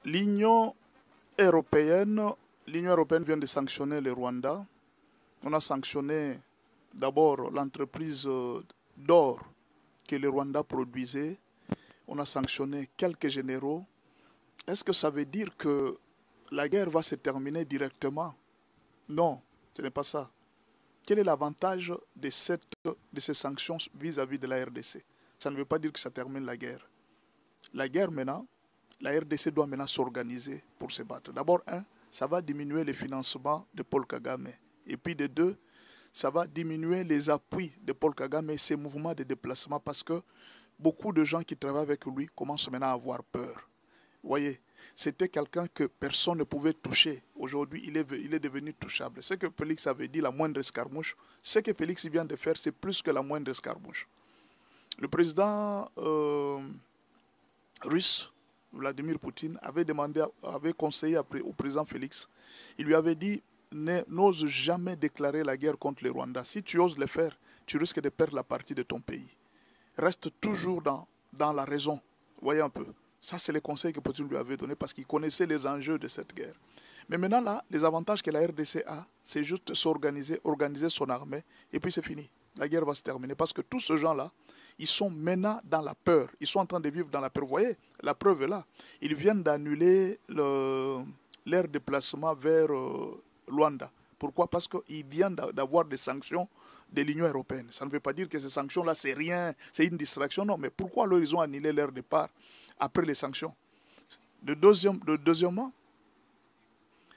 L'Union européenne, l'Union européenne vient de sanctionner le Rwanda. On a sanctionné d'abord l'entreprise d'or que le Rwanda produisait. On a sanctionné quelques généraux. Est-ce que ça veut dire que la guerre va se terminer directement? Non, ce n'est pas ça. Quel est l'avantage de ces sanctions vis-à-vis de la RDC? Ça ne veut pas dire que ça termine la guerre. La guerre maintenant, la RDC doit maintenant s'organiser pour se battre. D'abord, ça va diminuer le financement de Paul Kagame. Et puis de deux, ça va diminuer les appuis de Paul Kagame et ses mouvements de déplacement parce que beaucoup de gens qui travaillent avec lui commencent maintenant à avoir peur. Vous voyez, c'était quelqu'un que personne ne pouvait toucher. Aujourd'hui, il est devenu touchable. Ce que Félix avait dit, la moindre escarmouche, ce que Félix vient de faire, c'est plus que la moindre escarmouche. Le président russe, Vladimir Poutine, avait conseillé au président Félix. Il lui avait dit, n'ose jamais déclarer la guerre contre le Rwanda. Si tu oses le faire, tu risques de perdre la partie de ton pays. Reste toujours dans la raison. Voyez un peu. Ça, c'est les conseils que Poutine lui avait donné parce qu'il connaissait les enjeux de cette guerre. Mais maintenant, là, les avantages que la RDC a, c'est juste s'organiser, organiser son armée, et puis c'est fini. La guerre va se terminer parce que tous ces gens-là, ils sont maintenant dans la peur. Ils sont en train de vivre dans la peur. Vous voyez, la preuve est là. Ils viennent d'annuler leur déplacement vers Luanda. Pourquoi? Parce qu'ils viennent d'avoir des sanctions de l'Union européenne. Ça ne veut pas dire que ces sanctions-là, c'est rien, c'est une distraction. Non, mais pourquoi alors ils ont annulé leur départ après les sanctions? Deuxièmement,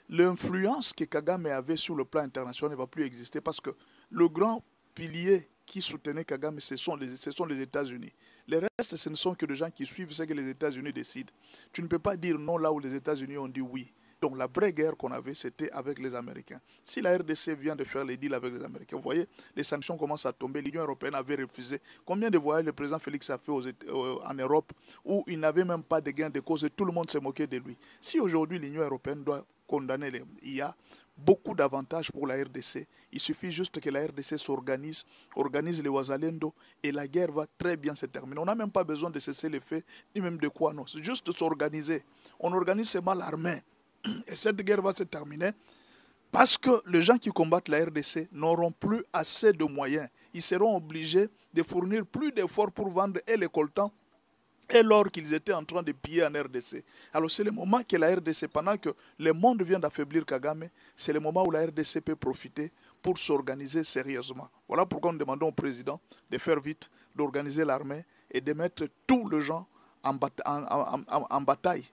l'influence que Kagame avait sur le plan international ne va plus exister parce que le grand pilier qui soutenait Kagame, ce sont les États-Unis. Les restes, ce ne sont que des gens qui suivent ce que les États-Unis décident. Tu ne peux pas dire non là où les États-Unis ont dit oui. Donc la vraie guerre qu'on avait, c'était avec les Américains. Si la RDC vient de faire les deals avec les Américains, vous voyez, les sanctions commencent à tomber. L'Union européenne avait refusé. Combien de voyages le président Félix a fait en Europe où il n'avait même pas de gain de cause et tout le monde s'est moqué de lui? Si aujourd'hui l'Union européenne doit condamner il y a beaucoup d'avantages pour la RDC. Il suffit juste que la RDC s'organise, organise les Ouazalendo et la guerre va très bien se terminer. On n'a même pas besoin de cesser les faits, ni même de quoi, non. C'est juste de s'organiser. On organise seulement l'armée. Et cette guerre va se terminer parce que les gens qui combattent la RDC n'auront plus assez de moyens. Ils seront obligés de fournir plus d'efforts pour vendre et les coltans et l'or qu'ils étaient en train de piller en RDC. Alors c'est le moment que la RDC, pendant que le monde vient d'affaiblir Kagame, c'est le moment où la RDC peut profiter pour s'organiser sérieusement. Voilà pourquoi nous demandons au président de faire vite, d'organiser l'armée et de mettre tous les gens en bataille